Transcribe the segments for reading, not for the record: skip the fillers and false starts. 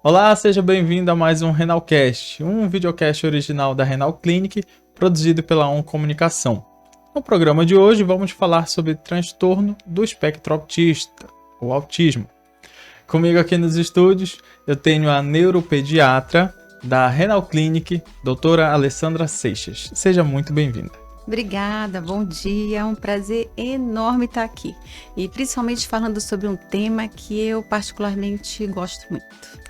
Olá, seja bem-vindo a mais um Renalcast, um videocast original da Renal Clinic, produzido pela ON Comunicação. No programa de hoje vamos falar sobre transtorno do espectro autista, ou autismo. Comigo aqui nos estúdios eu tenho a neuropediatra da Renal Clinic, doutora Alessandra Seixas. Seja muito bem-vinda. Obrigada, bom dia, é um prazer enorme estar aqui. E principalmente falando sobre um tema que eu particularmente gosto muito.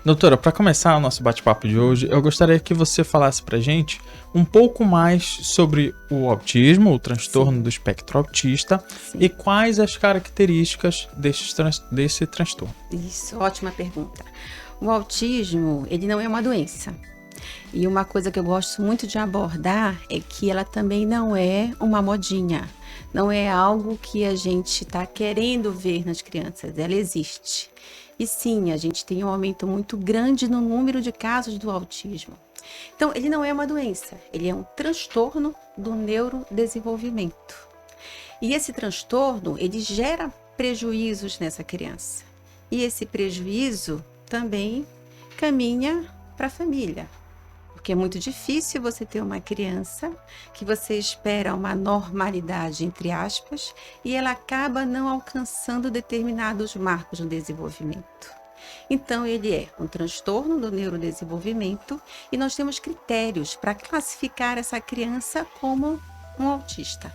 Doutora, para começar o nosso bate-papo de hoje, eu gostaria que você falasse para a gente um pouco mais sobre o autismo, o transtorno do espectro autista, e quais as características desse transtorno. Isso, ótima pergunta. O autismo, ele não é uma doença. E uma coisa que eu gosto muito de abordar é que ela também não é uma modinha. Não é algo que a gente está querendo ver nas crianças, ela existe. E sim, a gente tem um aumento muito grande no número de casos do autismo. Então, ele não é uma doença, ele é um transtorno do neurodesenvolvimento. E esse transtorno, ele gera prejuízos nessa criança. E esse prejuízo também caminha para a família. Porque é muito difícil você ter uma criança que você espera uma normalidade, entre aspas, e ela acaba não alcançando determinados marcos no desenvolvimento. Então, ele é um transtorno do neurodesenvolvimento e nós temos critérios para classificar essa criança como um autista.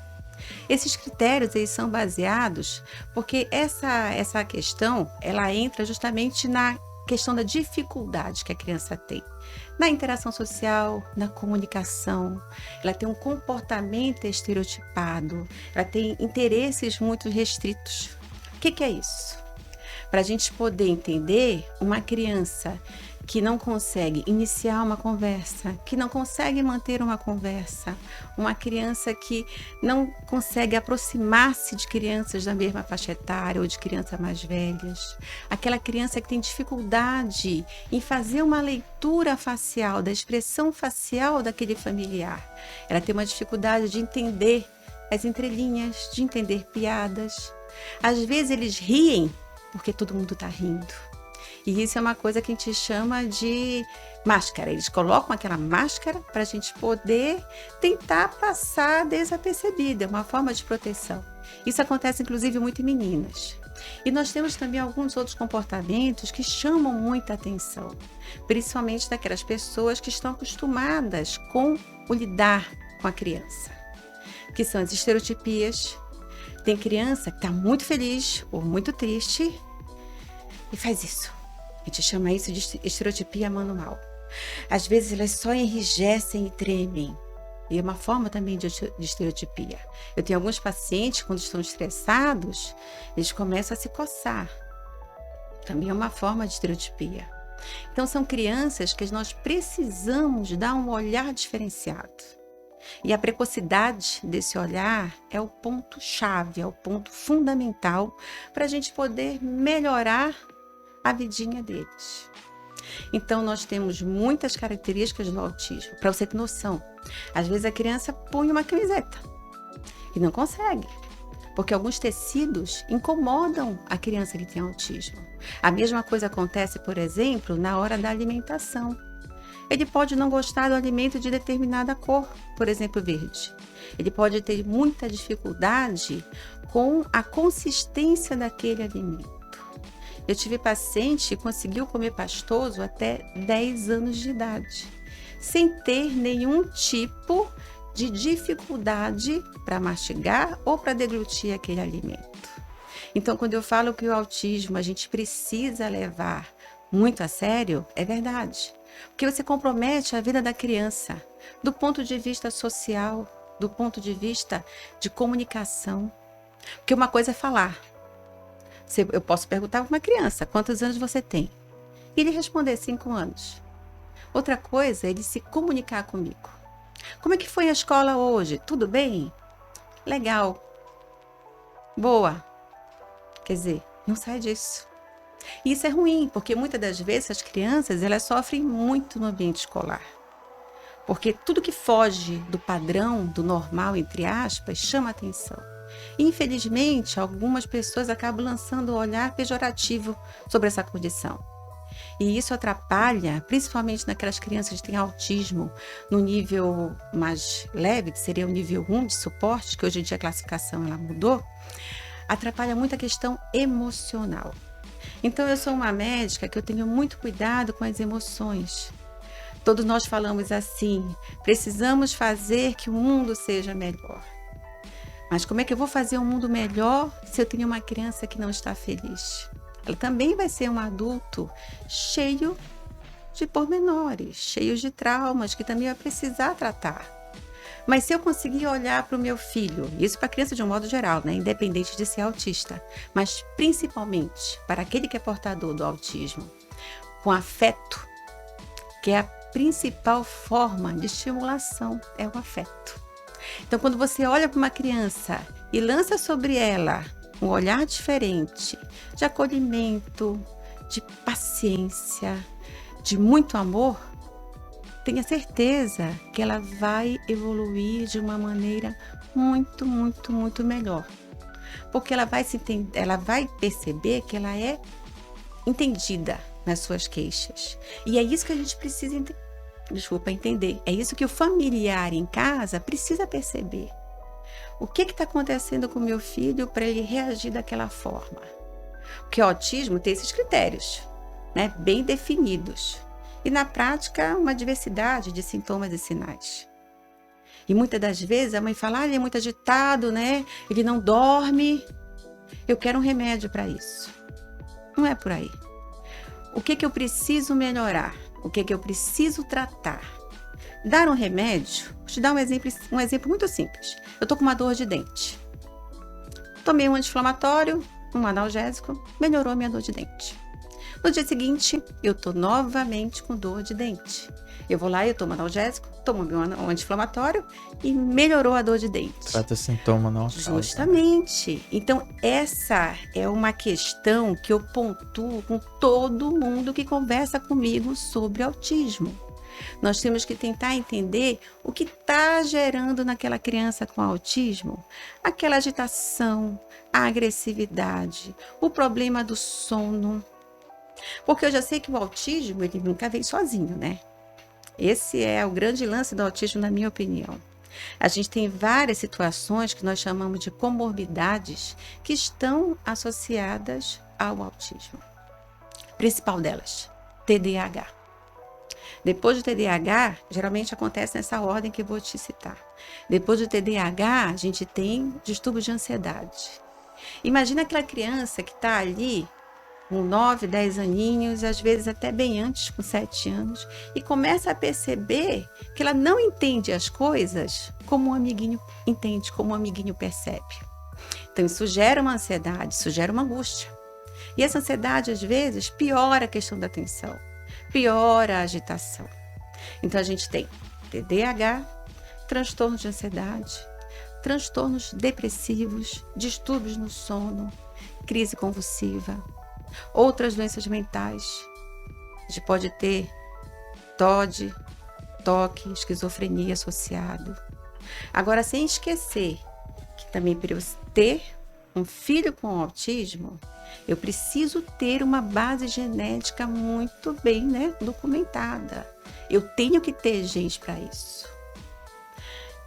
Esses critérios eles são baseados porque essa questão ela entra justamente na questão da dificuldade que a criança tem na interação social, na comunicação. Ela tem um comportamento estereotipado, ela tem interesses muito restritos. O que é isso? Para a gente poder entender, uma criança que não consegue iniciar uma conversa, que não consegue manter uma conversa, uma criança que não consegue aproximar-se de crianças da mesma faixa etária ou de crianças mais velhas, aquela criança que tem dificuldade em fazer uma leitura facial, da expressão facial daquele familiar, ela tem uma dificuldade de entender as entrelinhas, de entender piadas. Às vezes eles riem porque todo mundo está rindo. E isso é uma coisa que a gente chama de máscara. Eles colocam aquela máscara para a gente poder tentar passar desapercebida, é uma forma de proteção. Isso acontece inclusive muito em meninas. E nós temos também alguns outros comportamentos que chamam muita atenção, principalmente daquelas pessoas que estão acostumadas com o lidar com a criança, que são as estereotipias. Tem criança que está muito feliz ou muito triste e faz isso. A gente chama isso de estereotipia manual. Às vezes elas só enrijecem e tremem. E é uma forma também de estereotipia. Eu tenho alguns pacientes, quando estão estressados, eles começam a se coçar. Também é uma forma de estereotipia. Então são crianças que nós precisamos dar um olhar diferenciado. E a precocidade desse olhar é o ponto-chave, é o ponto fundamental para a gente poder melhorar a vidinha deles. Então, nós temos muitas características do autismo. Para você ter noção, às vezes a criança põe uma camiseta e não consegue, porque alguns tecidos incomodam a criança que tem autismo. A mesma coisa acontece, por exemplo, na hora da alimentação. Ele pode não gostar do alimento de determinada cor, por exemplo, verde. Ele pode ter muita dificuldade com a consistência daquele alimento. Eu tive paciente que conseguiu comer pastoso até 10 anos de idade, sem ter nenhum tipo de dificuldade para mastigar ou para deglutir aquele alimento. Então, quando eu falo que o autismo a gente precisa levar muito a sério, é verdade. Porque você compromete a vida da criança, do ponto de vista social, do ponto de vista de comunicação. Porque uma coisa é falar. Eu posso perguntar para uma criança, quantos anos você tem? E ele responder 5 anos. Outra coisa é ele se comunicar comigo. Como é que foi a escola hoje? Tudo bem? Legal. Boa. Quer dizer, não sai disso. E isso é ruim, porque muitas das vezes as crianças elas sofrem muito no ambiente escolar. Porque tudo que foge do padrão, do normal, entre aspas, chama atenção. E, infelizmente, algumas pessoas acabam lançando um olhar pejorativo sobre essa condição. E isso atrapalha, principalmente naquelas crianças que têm autismo no nível mais leve, que seria o nível 1 de suporte, que hoje em dia a classificação ela mudou, atrapalha muito a questão emocional. Então, eu sou uma médica que eu tenho muito cuidado com as emoções. Todos nós falamos assim, precisamos fazer que o mundo seja melhor. Mas como é que eu vou fazer um mundo melhor se eu tenho uma criança que não está feliz? Ela também vai ser um adulto cheio de pormenores, cheio de traumas, que também vai precisar tratar. Mas se eu conseguir olhar para o meu filho, isso para a criança de um modo geral, né? Independente de ser autista, mas principalmente para aquele que é portador do autismo, com afeto, que é a principal forma de estimulação, é o afeto. Então, quando você olha para uma criança e lança sobre ela um olhar diferente, de acolhimento, de paciência, de muito amor, tenha certeza que ela vai evoluir de uma maneira muito, muito, muito melhor. Porque ela vai perceber que ela é entendida nas suas queixas. E é isso que a gente precisa entender. É isso que o familiar em casa precisa perceber. O que está acontecendo com o meu filho para ele reagir daquela forma? Porque o autismo tem esses critérios, né, bem definidos. E na prática, uma diversidade de sintomas e sinais. E muitas das vezes a mãe fala, ele é muito agitado, né? Ele não dorme. Eu quero um remédio para isso. Não é por aí. O que eu preciso melhorar? O que eu preciso tratar? Dar um remédio, vou te dar um exemplo muito simples. Eu estou com uma dor de dente. Tomei um anti-inflamatório, um analgésico, melhorou a minha dor de dente. No dia seguinte, eu estou novamente com dor de dente. Eu vou lá e eu tomo analgésico, tomo um anti-inflamatório e melhorou a dor de dente. Trata sintoma, não a causa. Justamente. Então, essa é uma questão que eu pontuo com todo mundo que conversa comigo sobre autismo. Nós temos que tentar entender o que está gerando naquela criança com autismo. Aquela agitação, a agressividade, o problema do sono. Porque eu já sei que o autismo, ele nunca vem sozinho, né? Esse é o grande lance do autismo, na minha opinião. A gente tem várias situações que nós chamamos de comorbidades que estão associadas ao autismo. Principal delas, TDAH. Depois do TDAH, geralmente acontece nessa ordem que eu vou te citar. Depois do TDAH, a gente tem distúrbio de ansiedade. Imagina aquela criança que está ali com 9, 10 aninhos, às vezes até bem antes, com 7 anos, e começa a perceber que ela não entende as coisas como um amiguinho entende, como um amiguinho percebe. Então, isso gera uma ansiedade, isso gera uma angústia. E essa ansiedade, às vezes, piora a questão da atenção, piora a agitação. Então, a gente tem TDAH, transtornos de ansiedade, transtornos depressivos, distúrbios no sono, crise convulsiva, outras doenças mentais. A gente pode ter TOD, toque, esquizofrenia associado. Agora, sem esquecer que também para eu ter um filho com autismo, eu preciso ter uma base genética muito bem, né, documentada. Eu tenho que ter genes para isso.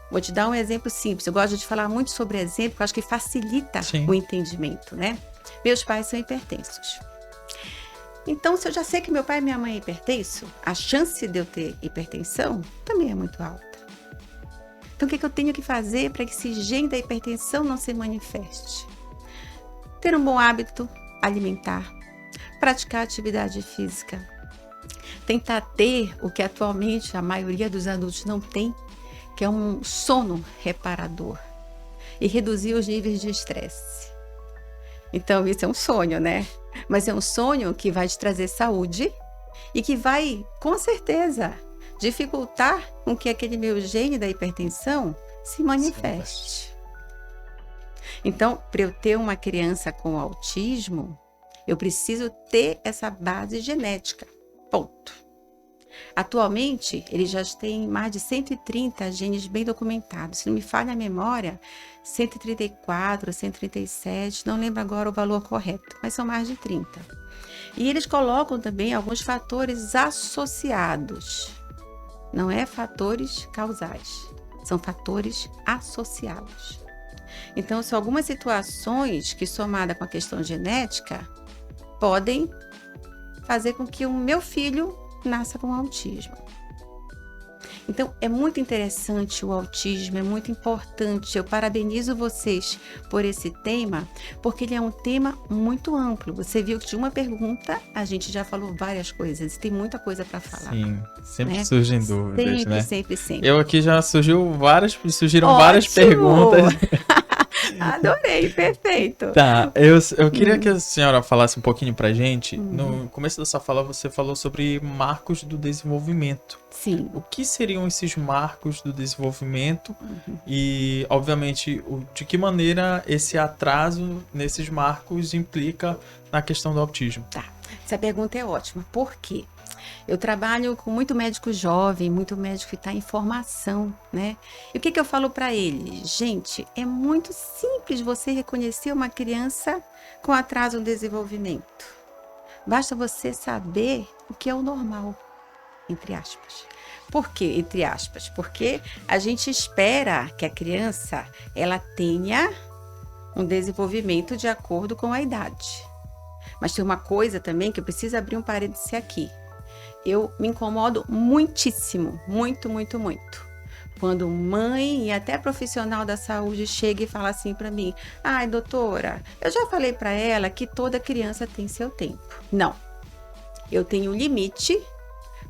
Vou te dar um exemplo simples. Eu gosto de falar muito sobre exemplo, porque eu acho que facilita o entendimento, né? Meus pais são hipertensos. Então, se eu já sei que meu pai e minha mãe é hipertenso, a chance de eu ter hipertensão também é muito alta. Então, o que eu tenho que fazer para que esse gene da hipertensão não se manifeste? Ter um bom hábito alimentar, praticar atividade física, tentar ter o que atualmente a maioria dos adultos não tem, que é um sono reparador, e reduzir os níveis de estresse. Então, isso é um sonho, né? Mas é um sonho que vai te trazer saúde e que vai, com certeza, dificultar com que aquele meu gene da hipertensão se manifeste. Então, para eu ter uma criança com autismo, eu preciso ter essa base genética. Ponto. Atualmente, eles já têm mais de 130 genes bem documentados. Se não me falha a memória, 134, 137, não lembro agora o valor correto, mas são mais de 30. E eles colocam também alguns fatores associados. Não é fatores causais, são fatores associados. Então, são algumas situações que, somada com a questão genética, podem fazer com que o meu filho nasça com autismo. Então, é muito interessante o autismo, é muito importante. Eu parabenizo vocês por esse tema, porque ele é um tema muito amplo. Você viu que de uma pergunta a gente já falou várias coisas, tem muita coisa para falar. Sim, sempre né? surgem dúvidas, sempre, né? Sempre. Eu aqui já surgiram várias perguntas. Adorei, perfeito. Tá, eu queria que a senhora falasse um pouquinho pra gente. No começo da sua fala, você falou sobre marcos do desenvolvimento. Sim. O que seriam esses marcos do desenvolvimento? E, obviamente, de que maneira esse atraso nesses marcos implica na questão do autismo? Tá, essa pergunta é ótima. Por quê? Eu trabalho com muito médico jovem, muito médico que está em formação, né? E o que eu falo para eles? Gente, é muito simples você reconhecer uma criança com atraso no desenvolvimento. Basta você saber o que é o normal, entre aspas. Por quê, entre aspas? Porque a gente espera que a criança ela tenha um desenvolvimento de acordo com a idade. Mas tem uma coisa também que eu preciso abrir um parêntese aqui. Eu me incomodo muitíssimo, muito, quando mãe e até profissional da saúde chega e fala assim para mim: ai, doutora, eu já falei para ela que toda criança tem seu tempo. Não, eu tenho limite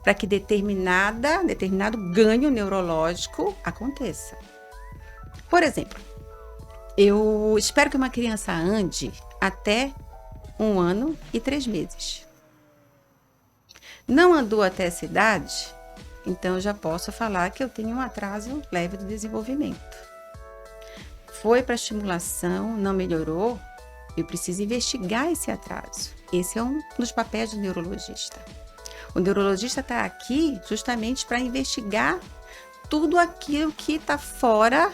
para que determinado ganho neurológico aconteça. Por exemplo, eu espero que uma criança ande até 1 ano e 3 meses. Não andou até essa idade, então eu já posso falar que eu tenho um atraso leve do desenvolvimento. Foi para estimulação, não melhorou, eu preciso investigar esse atraso. Esse é um dos papéis do neurologista. O neurologista está aqui justamente para investigar tudo aquilo que está fora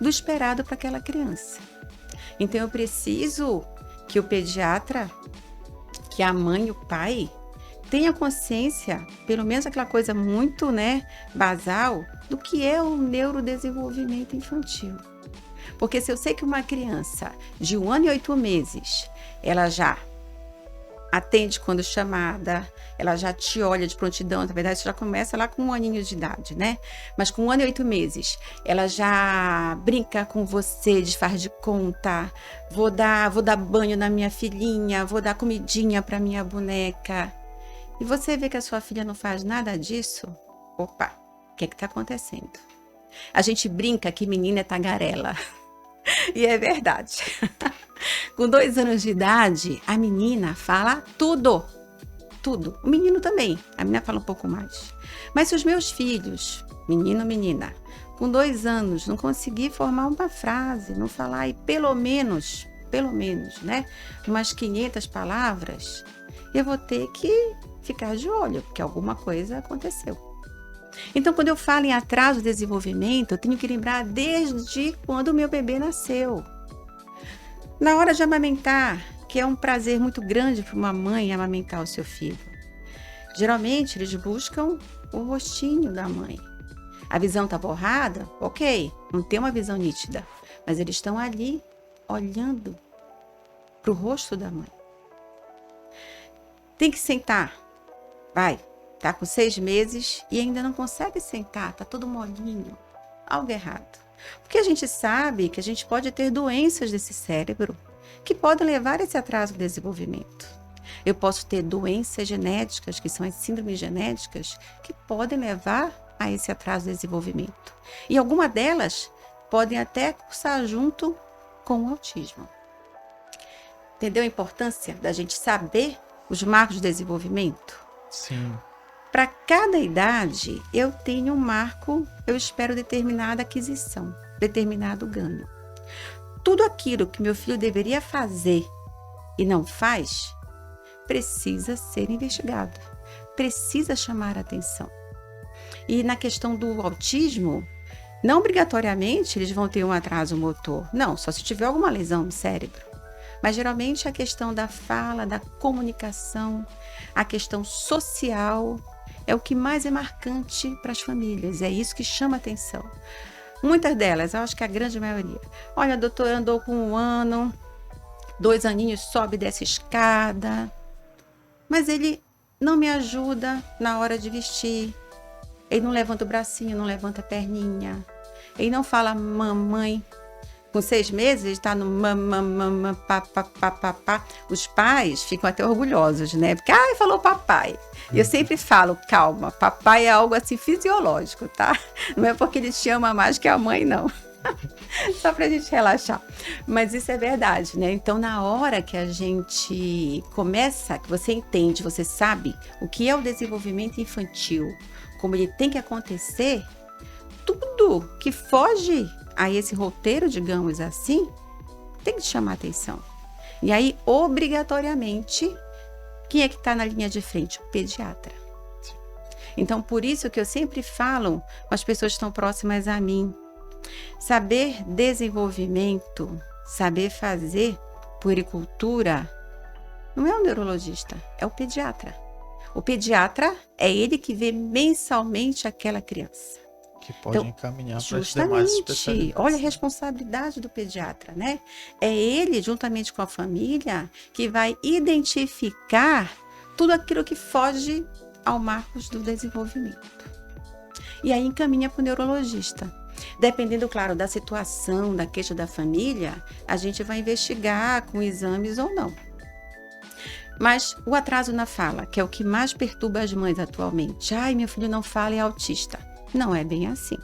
do esperado para aquela criança. Então eu preciso que o pediatra, que a mãe e o pai tenha consciência, pelo menos aquela coisa muito, basal, do que é o neurodesenvolvimento infantil. Porque se eu sei que uma criança de 1 ano e 8 meses, ela já atende quando chamada, ela já te olha de prontidão, na verdade, você já começa lá com 1 aninho de idade, né? Mas com 1 ano e 8 meses, ela já brinca com você, desfaz de conta, vou dar banho na minha filhinha, vou dar comidinha para minha boneca. E você vê que a sua filha não faz nada disso? Opa, o que está acontecendo? A gente brinca que menina é tagarela. E é verdade. Com 2 anos de idade, a menina fala tudo. Tudo. O menino também. A menina fala um pouco mais. Mas se os meus filhos, menino, menina, com 2 anos, não conseguir formar uma frase, não falar e pelo menos, umas 500 palavras, eu vou ter que ficar de olho, porque alguma coisa aconteceu. Então, quando eu falo em atraso de desenvolvimento, eu tenho que lembrar desde quando o meu bebê nasceu. Na hora de amamentar, que é um prazer muito grande para uma mãe amamentar o seu filho. Geralmente, eles buscam o rostinho da mãe. A visão está borrada? Ok, não tem uma visão nítida, mas eles estão ali olhando para o rosto da mãe. Tem que sentar. Vai, tá com 6 meses e ainda não consegue sentar, tá todo molinho. Algo errado. Porque a gente sabe que a gente pode ter doenças desse cérebro que podem levar a esse atraso do desenvolvimento. Eu posso ter doenças genéticas, que são as síndromes genéticas, que podem levar a esse atraso do desenvolvimento. E alguma delas podem até cursar junto com o autismo. Entendeu a importância da gente saber os marcos de desenvolvimento? Sim. Para cada idade, eu tenho um marco, eu espero determinada aquisição, determinado ganho. Tudo aquilo que meu filho deveria fazer e não faz, precisa ser investigado, precisa chamar a atenção. E na questão do autismo, não obrigatoriamente eles vão ter um atraso motor. Não, só se tiver alguma lesão no cérebro. Mas geralmente a questão da fala, da comunicação, a questão social é o que mais é marcante para as famílias. É isso que chama atenção. Muitas delas, eu acho que a grande maioria. Olha, doutor, andou com 1 ano, 2 aninhos, sobe e desce escada. Mas ele não me ajuda na hora de vestir. Ele não levanta o bracinho, não levanta a perninha. Ele não fala mamãe. Com 6 meses, ele está no mamamama, papapá. Os pais ficam até orgulhosos, né? Porque, falou papai. E eu sempre falo, calma, papai é algo assim fisiológico, tá? Não é porque ele te ama mais que a mãe, não. Só pra gente relaxar. Mas isso é verdade, né? Então, na hora que a gente começa, que você entende, você sabe o que é o desenvolvimento infantil, como ele tem que acontecer, tudo que foge a esse roteiro, digamos assim, tem que te chamar atenção. E aí, obrigatoriamente, quem é que está na linha de frente? O pediatra. Então, por isso que eu sempre falo com as pessoas que estão próximas a mim, saber desenvolvimento, saber fazer puericultura, não é o neurologista, é o pediatra. O pediatra é ele que vê mensalmente aquela criança. Que pode encaminhar para as demais Justamente, especialidades. olha a responsabilidade do pediatra, né? É ele, juntamente com a família, que vai identificar tudo aquilo que foge ao marcos do desenvolvimento. E aí encaminha para o neurologista. Dependendo, claro, da situação, da queixa da família, a gente vai investigar com exames ou não. Mas o atraso na fala, que é o que mais perturba as mães atualmente. Ai, meu filho não fala, é autista. Não é bem assim.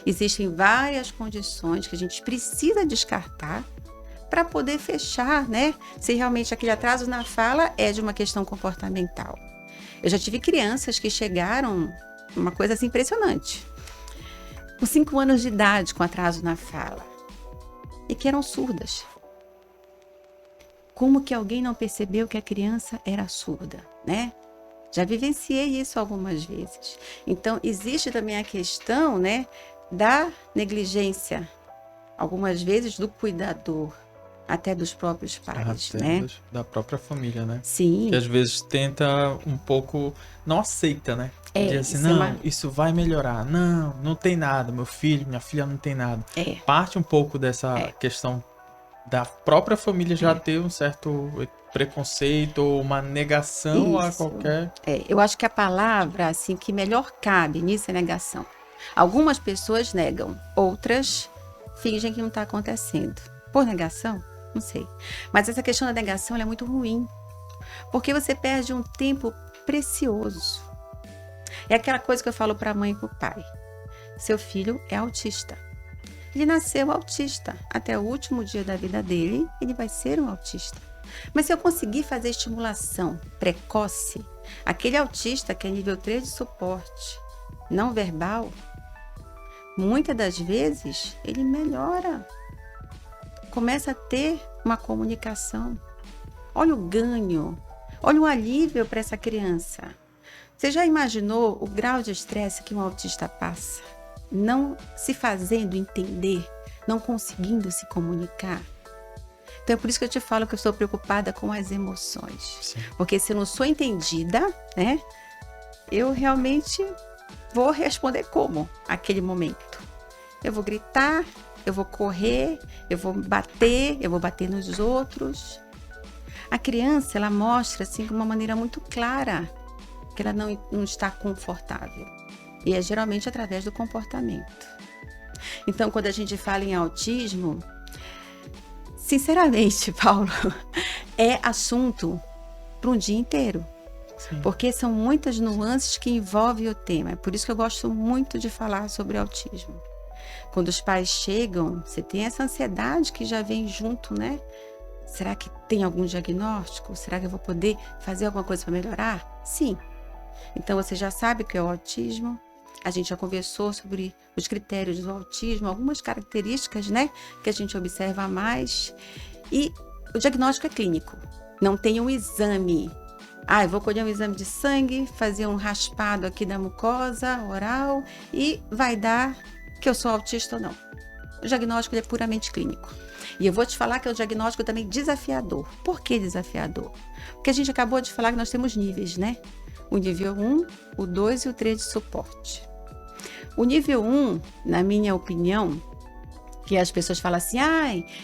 Existem várias condições que a gente precisa descartar para poder fechar, né? Se realmente aquele atraso na fala é de uma questão comportamental. Eu já tive crianças que chegaram, uma coisa assim impressionante, com 5 anos de idade com atraso na fala e que eram surdas. Como que alguém não percebeu que a criança era surda, né? Já vivenciei isso algumas vezes. Então, existe também a questão, né, da negligência, algumas vezes do cuidador, até dos próprios pais, né? Da própria família, né? Sim. Que às vezes tenta um pouco, não aceita, né? Diz assim, não, isso vai melhorar. Não, não tem nada, meu filho, minha filha não tem nada. Parte um pouco dessa questão da própria família já ter um certo preconceito ou uma negação a qualquer... Eu acho que a palavra assim, que melhor cabe nisso é negação. Algumas pessoas negam, outras fingem que não está acontecendo. Por negação? Não sei. Mas essa questão da negação ela é muito ruim, porque você perde um tempo precioso. É aquela coisa que eu falo para a mãe e para o pai. Seu filho é autista. Ele nasceu autista. Até o último dia da vida dele, ele vai ser um autista. Mas se eu conseguir fazer estimulação precoce, aquele autista que é nível 3 de suporte, não verbal, muitas das vezes ele melhora. Começa a ter uma comunicação. Olha o ganho, olha o alívio para essa criança. Você já imaginou o grau de estresse que um autista passa? Não se fazendo entender, não conseguindo se comunicar. Então é por isso que eu te falo que eu estou preocupada com as emoções. Sim. Porque se eu não sou entendida, né, eu realmente vou responder como aquele momento. Eu vou gritar, eu vou correr, eu vou bater nos outros. A criança, ela mostra assim de uma maneira muito clara que ela não está confortável. E é geralmente através do comportamento. Então, quando a gente fala em autismo, sinceramente, Paulo, é assunto para um dia inteiro. Sim. Porque são muitas nuances que envolvem o tema. É por isso que eu gosto muito de falar sobre autismo. Quando os pais chegam, você tem essa ansiedade que já vem junto, né? Será que tem algum diagnóstico? Será que eu vou poder fazer alguma coisa para melhorar? Sim. Então, você já sabe o que é o autismo. A gente já conversou sobre os critérios do autismo, algumas características, né, que a gente observa mais. E o diagnóstico é clínico. Não tem um exame. Eu vou colher um exame de sangue, fazer um raspado aqui da mucosa oral e vai dar que eu sou autista ou não. O diagnóstico é puramente clínico. E eu vou te falar que é um diagnóstico também desafiador. Por que desafiador? Porque a gente acabou de falar que nós temos níveis, né? O nível 1, o 2 e o 3 de suporte. O nível 1, na minha opinião, que as pessoas falam assim,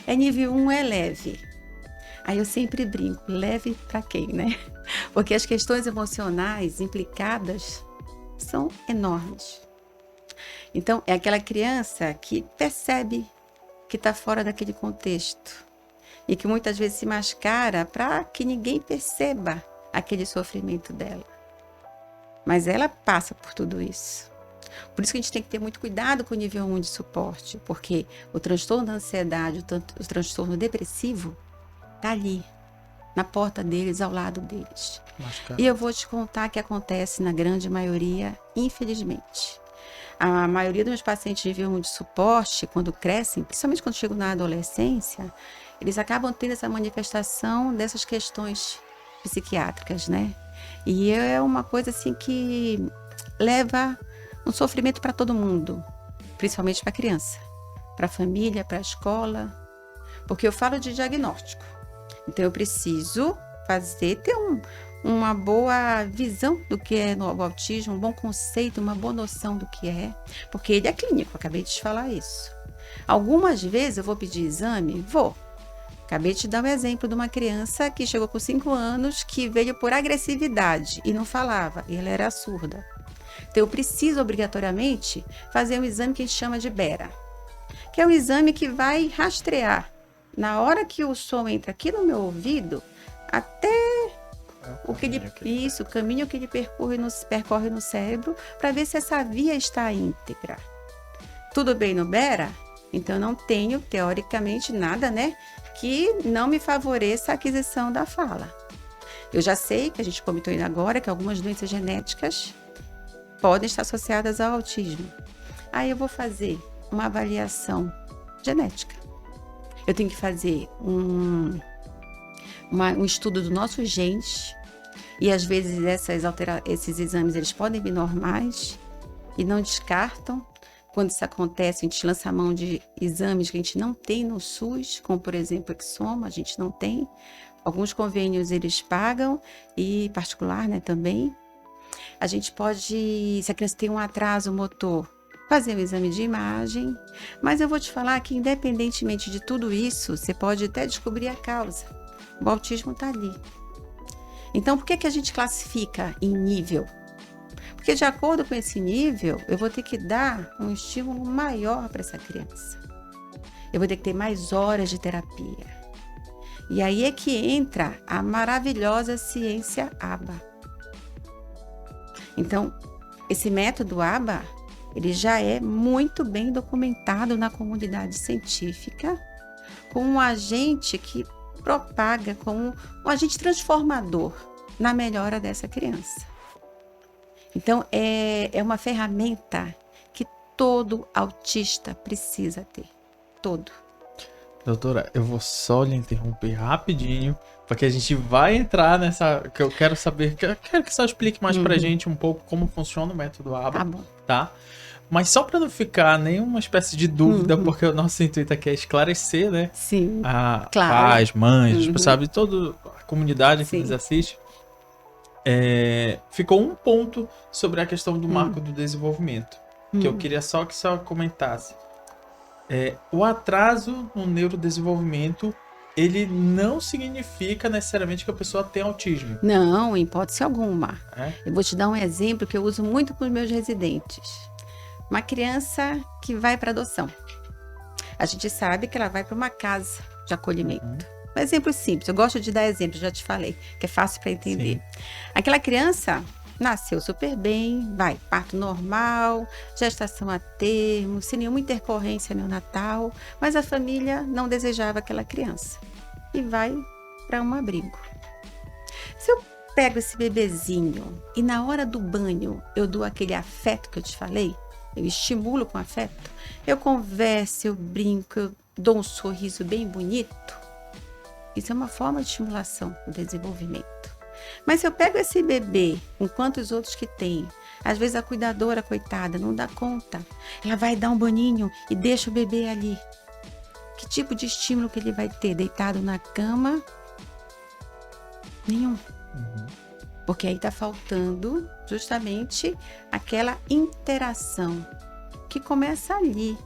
é nível 1, é leve. Aí eu sempre brinco, leve para quem, né? Porque as questões emocionais implicadas são enormes. Então, é aquela criança que percebe que está fora daquele contexto e que muitas vezes se mascara para que ninguém perceba aquele sofrimento dela. Mas ela passa por tudo isso. Por isso que a gente tem que ter muito cuidado com o nível 1 de suporte, porque o transtorno da ansiedade, o transtorno depressivo, está ali, na porta deles, ao lado deles. E eu vou te contar que acontece na grande maioria, infelizmente. A maioria dos meus pacientes de nível 1 de suporte, quando crescem, principalmente quando chegam na adolescência, eles acabam tendo essa manifestação dessas questões psiquiátricas, né? E é uma coisa assim que leva um sofrimento para todo mundo, principalmente para a criança, para a família, para a escola, porque eu falo de diagnóstico. Então eu preciso ter uma boa visão do que é no autismo, um bom conceito, uma boa noção do que é, porque ele é clínico, acabei de te falar isso. Algumas vezes eu vou pedir exame, vou. Acabei de te dar um exemplo de uma criança que chegou com 5 anos, que veio por agressividade e não falava, e ela era surda. Então eu preciso obrigatoriamente fazer um exame que a gente chama de BERA, que é um exame que vai rastrear na hora que o som entra aqui no meu ouvido, até o caminho que ele percorre no cérebro, para ver se essa via está íntegra. Tudo bem no BERA? Então, eu não tenho, teoricamente, nada, né, que não me favoreça a aquisição da fala. Eu já sei, que a gente comentou ainda agora, que algumas doenças genéticas podem estar associadas ao autismo. Aí eu vou fazer uma avaliação genética. Eu tenho que fazer um estudo dos nossos genes, e às vezes esses exames eles podem vir normais e não descartam. Quando isso acontece, a gente lança a mão de exames que a gente não tem no SUS, como por exemplo o Exoma, a gente não tem. Alguns convênios eles pagam, e particular, né, também. A gente pode, se a criança tem um atraso motor, fazer um exame de imagem, mas eu vou te falar que independentemente de tudo isso, você pode até descobrir a causa. O autismo está ali. Então, por que a gente classifica em nível? Porque de acordo com esse nível, eu vou ter que dar um estímulo maior para essa criança. Eu vou ter que ter mais horas de terapia. E aí é que entra a maravilhosa ciência ABA. Então, esse método ABA, ele já é muito bem documentado na comunidade científica, com um agente que propaga, como um agente transformador na melhora dessa criança. Então, é uma ferramenta que todo autista precisa ter. Todo. Doutora, eu vou só lhe interromper rapidinho, porque a gente vai entrar nessa, que eu quero saber, quero que você só explique mais pra gente um pouco como funciona o método ABA, Tá bom. tá? Mas só para não ficar nenhuma espécie de dúvida, porque o nosso intuito aqui é esclarecer, né? Sim, a claro. pais, mães, sabe, toda a comunidade que nos assiste. Ficou um ponto sobre a questão do marco do desenvolvimento, que eu queria só que você comentasse. O atraso no neurodesenvolvimento, ele não significa necessariamente que a pessoa tem autismo. Não, em hipótese alguma. Eu vou te dar um exemplo que eu uso muito para os meus residentes. Uma criança que vai para adoção. A gente sabe que ela vai para uma casa de acolhimento. Um exemplo simples, eu gosto de dar exemplos, já te falei, que é fácil para entender. Sim. Aquela criança nasceu super bem, parto normal, gestação a termo, sem nenhuma intercorrência neonatal, mas a família não desejava aquela criança e vai para um abrigo. Se eu pego esse bebezinho e na hora do banho eu dou aquele afeto que eu te falei, eu estimulo com afeto, eu converso, eu brinco, eu dou um sorriso bem bonito, isso é uma forma de estimulação do desenvolvimento. Mas se eu pego esse bebê, enquanto os outros que têm, às vezes a cuidadora, coitada, não dá conta, ela vai dar um baninho e deixa o bebê ali. Que tipo de estímulo que ele vai ter? Deitado na cama? Nenhum. Porque aí está faltando justamente aquela interação que começa ali.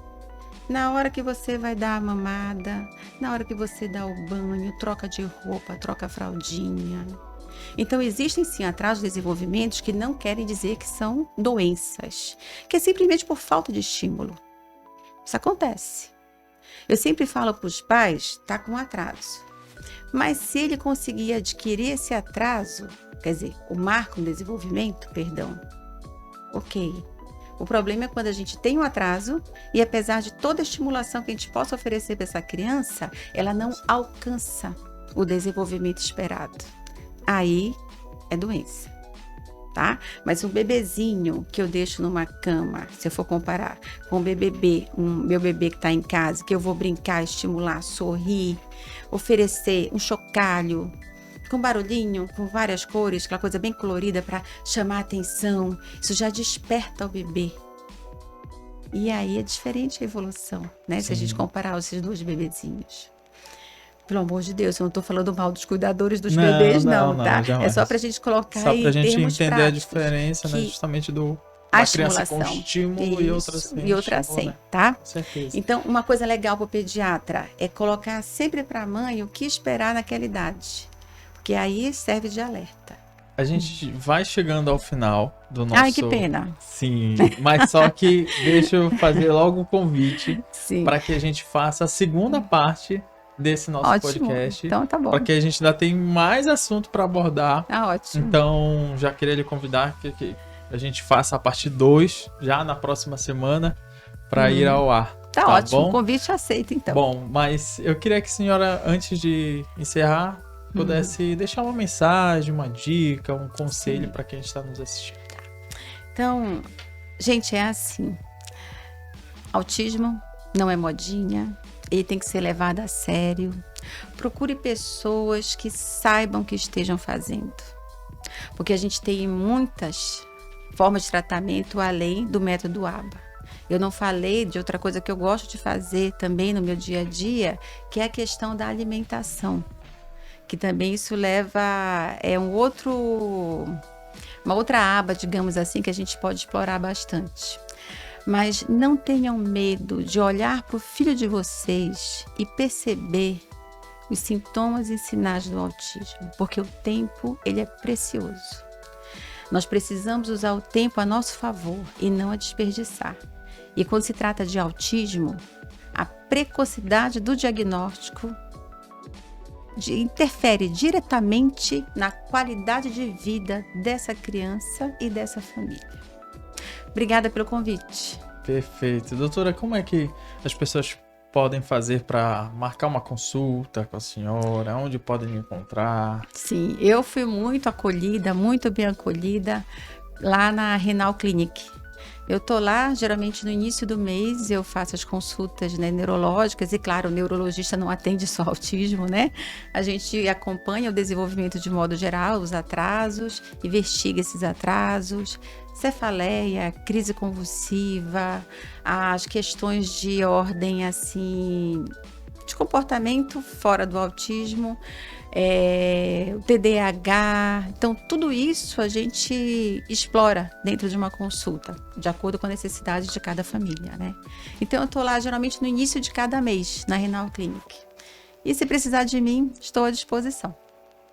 Na hora que você vai dar a mamada, na hora que você dá o banho, troca de roupa, troca a fraldinha. Então, existem sim atrasos de desenvolvimento que não querem dizer que são doenças, que é simplesmente por falta de estímulo. Isso acontece. Eu sempre falo para os pais, tá com atraso. Mas se ele conseguir adquirir esse atraso, quer dizer, o marco no desenvolvimento, perdão, ok. O problema é quando a gente tem um atraso e apesar de toda a estimulação que a gente possa oferecer para essa criança, ela não alcança o desenvolvimento esperado. Aí é doença, tá? Mas um bebezinho que eu deixo numa cama, se eu for comparar com meu bebê que está em casa, que eu vou brincar, estimular, sorrir, oferecer um chocalho, com barulhinho, com várias cores, aquela coisa bem colorida para chamar a atenção, isso já desperta o bebê. E aí é diferente a evolução, né? Se a gente comparar esses dois bebezinhos. Pelo amor de Deus, eu não estou falando mal dos cuidadores dos bebês, não, tá? Jamais. É só para a gente colocar só pra em gente termos entender práticos, a diferença, né? Justamente a da criança com estimulação. estímulo e outra sem. E outra estímulo, sem, né? tá? Com certeza. Então, uma coisa legal para o pediatra é colocar sempre para a mãe o que esperar naquela idade. Porque aí serve de alerta. A gente vai chegando ao final do nosso... Ai, que pena. Sim, mas só que deixa eu fazer logo um convite Sim. para que a gente faça a segunda parte desse nosso Ótimo. podcast. Então tá bom. Porque a gente ainda tem mais assunto para abordar. Tá ótimo. Então, já queria lhe convidar que a gente faça a parte 2 já na próxima semana para ir ao ar. Tá ótimo. Bom? O convite aceito, então. Bom, mas eu queria que a senhora, antes de encerrar, pudesse deixar uma mensagem, uma dica, um conselho para quem está nos assistindo. Então, gente, é assim. Autismo não é modinha, ele tem que ser levado a sério. Procure pessoas que saibam o que estejam fazendo. Porque a gente tem muitas formas de tratamento além do método ABA. Eu não falei de outra coisa que eu gosto de fazer também no meu dia a dia, que é a questão da alimentação. Que também isso leva uma outra aba, digamos assim, que a gente pode explorar bastante. Mas não tenham medo de olhar para o filho de vocês e perceber os sintomas e sinais do autismo, porque o tempo ele é precioso. Nós precisamos usar o tempo a nosso favor e não a desperdiçar. E quando se trata de autismo, a precocidade do diagnóstico interfere diretamente na qualidade de vida dessa criança e dessa família. Obrigada pelo convite. Perfeito. Doutora, como é que as pessoas podem fazer para marcar uma consulta com a senhora? Onde podem me encontrar? Sim, eu fui muito acolhida, muito bem acolhida lá na Renal Clinic. Eu tô lá, geralmente no início do mês, eu faço as consultas, né, neurológicas e, claro, o neurologista não atende só autismo, né? A gente acompanha o desenvolvimento de modo geral, os atrasos, investiga esses atrasos, cefaleia, crise convulsiva, as questões de ordem, assim, de comportamento fora do autismo, o TDAH. Então, tudo isso a gente explora dentro de uma consulta, de acordo com a necessidade de cada família, né? Então, eu estou lá geralmente no início de cada mês, na Renal Clinic. E se precisar de mim, estou à disposição.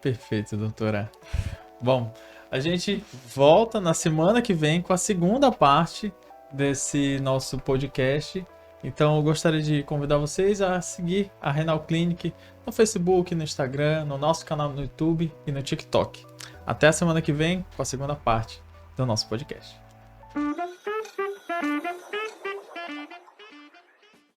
Perfeito, doutora. Bom, a gente volta na semana que vem com a segunda parte desse nosso podcast. Então, eu gostaria de convidar vocês a seguir a Renal Clinic no Facebook, no Instagram, no nosso canal no YouTube e no TikTok. Até a semana que vem com a segunda parte do nosso podcast.